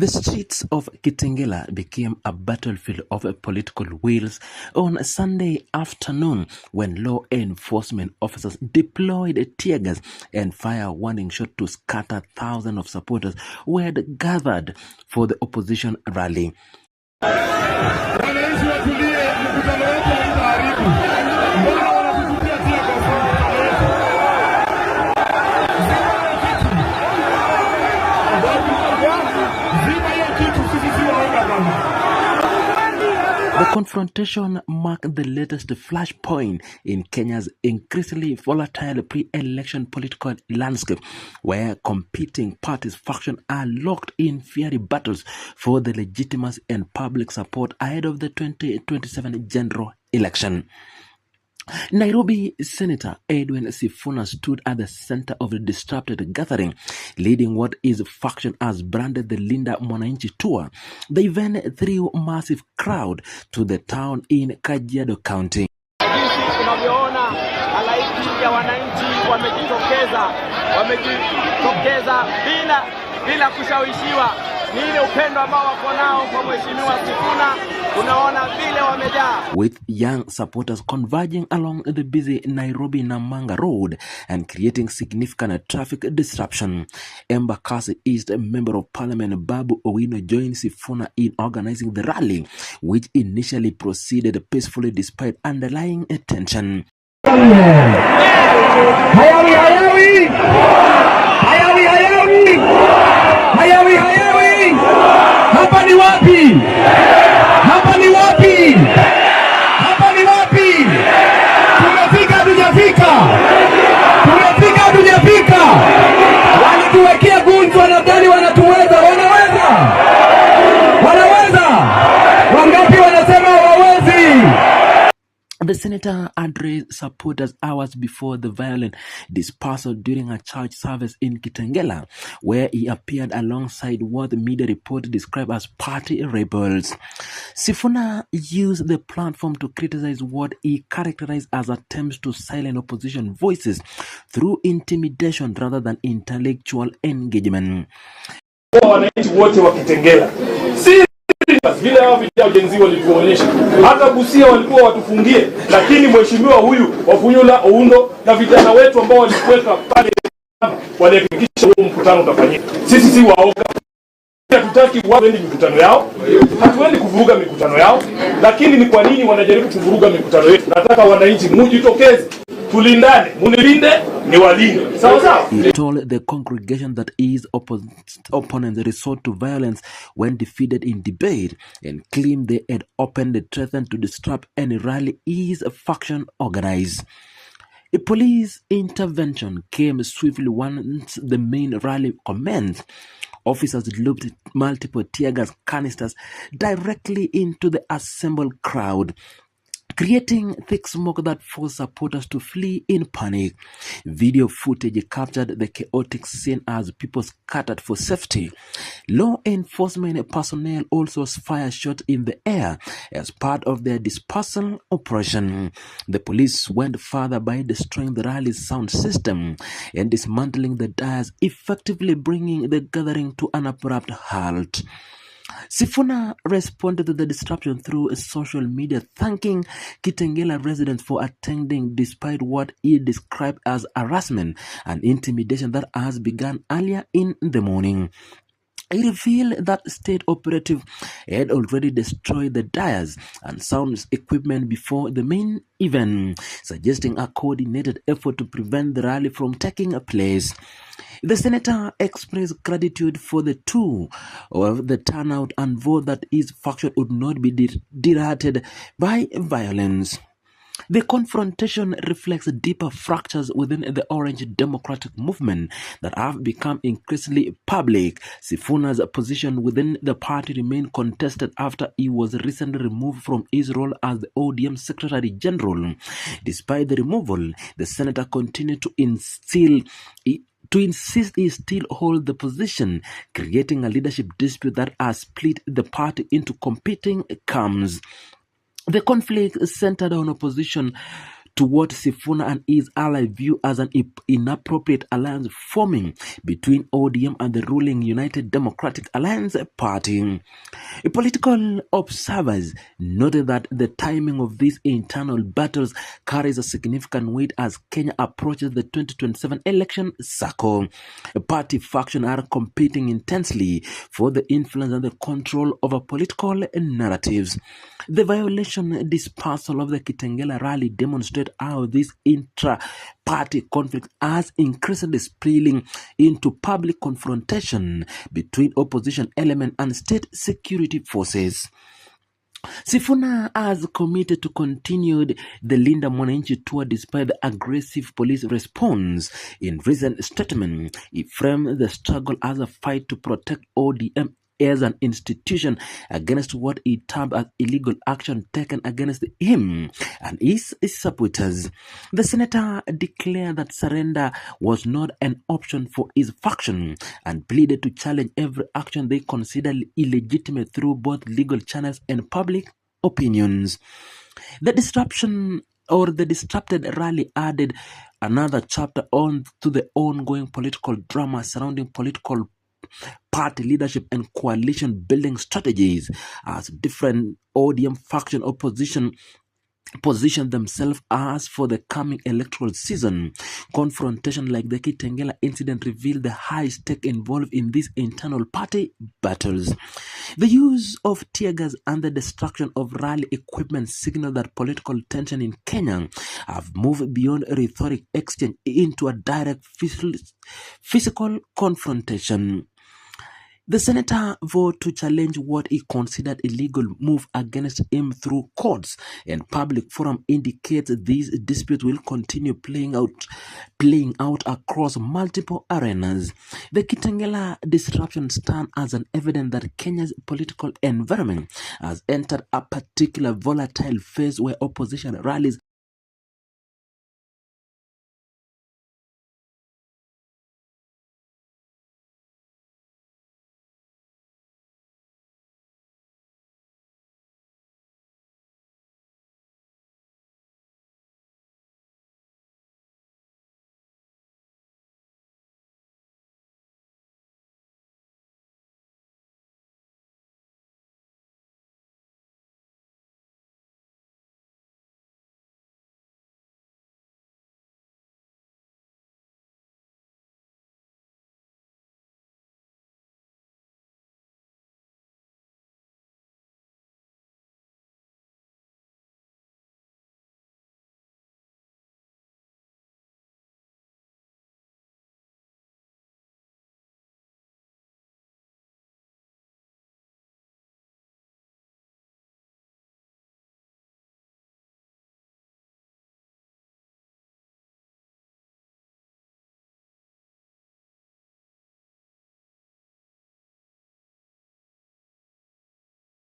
The streets of Kitengela became a battlefield of political wills on Sunday afternoon when law enforcement officers deployed tear gas and fire warning shots to scatter thousands of supporters who had gathered for the opposition rally. The confrontation marked the latest flashpoint in Kenya's increasingly volatile pre-election political landscape, where competing parties' factions are locked in fiery battles for the legitimacy and public support ahead of the 2027 general election. Nairobi Senator Edwin Sifuna stood at the center of the disrupted gathering, leading what his faction has branded the Linda Mwananchi tour. The event drew a massive crowd to the town in Kajiado County. Jinsi tunavyoona halaiki ya wananchi wamejitokeza bila kushawishiwa. Ni ile upendo ambao wako nao kwa Mheshimiwa Sifuna. Unaona vile wamejaa. With young supporters converging along the busy Nairobi-Namanga road and creating significant traffic disruption. Embakasi East Member of Parliament Babu Owino joined Sifuna in organizing the rally, which initially proceeded peacefully despite underlying tension. Hapa ni wapi? Hapa ni wapi? Hapa ni wapi? Tumefika hatujafika? Tumefika hatujafika? Walituwekea gunzi, wanadhani wanatuweza. Wanaweza? Wanaweza? Wangapi wanasema hawawezi? The senator addressed supporters hours before the violent dispersal during a church service in Kitengela, where he appeared alongside what the media report described as party rebels. Sifuna used the platform to criticize what he characterized as attempts to silence opposition voices through intimidation rather than intellectual engagement. Wananchi wote wa Kitengela vile hao vijana ujenzi walivyoonyesha, hata Busia walikuwa watufungie, lakini mheshimiwa huyu Wafunyula Oundo na vijana wetu ambao walikuweka pale walihakikisha huo mkutano utafanyika. Sisi si waoga, hatutaki waende mikutano yao, hatuendi kuvuruga mikutano yao, lakini ni kwa nini wanajaribu kuvuruga mikutano yetu? Nataka wananchi mjitokeze, tulindane, munilinde ni walinde. Sawa sawa. He told the congregation that his opponents resort to violence when defeated in debate and claimed they had openly threatened to disrupt any rally his faction organized. A police intervention came swiftly once the main rally commenced. Officers looped multiple tear gas canisters directly into the assembled crowd, creating thick smoke that forced supporters to flee in panic. Video footage captured the chaotic scene as people scattered for safety. Law enforcement personnel also fired shots in the air as part of their dispersal operation. The police went further by destroying the rally's sound system and dismantling the dais, effectively bringing the gathering to an abrupt halt. Sifuna responded to the disruption through social media, thanking Kitengela residents for attending despite what he described as harassment and intimidation that has begun earlier in the morning. He revealed that state operative had already destroyed the dais and sound equipment before the main event, suggesting a coordinated effort to prevent the rally from taking place. The senator expressed gratitude for the tour of the turnout and vowed that his faction would not be deterred by violence. The confrontation reflects deeper fractures within the Orange Democratic Movement that have become increasingly public. Sifuna's position within the party remained contested after he was recently removed from his role as the ODM Secretary General. Despite the removal, the senator continued to insist he still holds the position, creating a leadership dispute that has split the party into competing camps. The conflict centered on opposition to what Sifuna and his ally view as an inappropriate alliance forming between ODM and the ruling United Democratic Alliance Party. Political observers noted that the timing of these internal battles carries a significant weight as Kenya approaches the 2027 election cycle. Party factions are competing intensely for the influence and the control over political narratives. The violation dispersal of the Kitengela rally demonstrate how this intra-party conflict has increasingly spilling into public confrontation between opposition element and state security forces. Sifuna has committed to continue the Linda Mwananchi tour despite the aggressive police response. In recent statement, he framed the struggle as a fight to protect ODM as an institution against what he termed as illegal action taken against him and his supporters. The senator declared that surrender was not an option for his faction and pleaded to challenge every action they considered illegitimate through both legal channels and public opinions. The disrupted rally added another chapter on to the ongoing political drama surrounding political party leadership and coalition building strategies as different ODM faction opposition position themselves as for the coming electoral season. Confrontation like the Kitengela incident revealed the high stake involved in these internal party battles. The use of tear gas and the destruction of rally equipment signal that political tension in Kenya have moved beyond rhetoric exchange into a direct physical confrontation. The senator voted to challenge what he considered illegal move against him through courts and public forum indicates these disputes will continue playing out across multiple arenas. The Kitengela disruption stands as an evidence that Kenya's political environment has entered a particular volatile phase where opposition rallies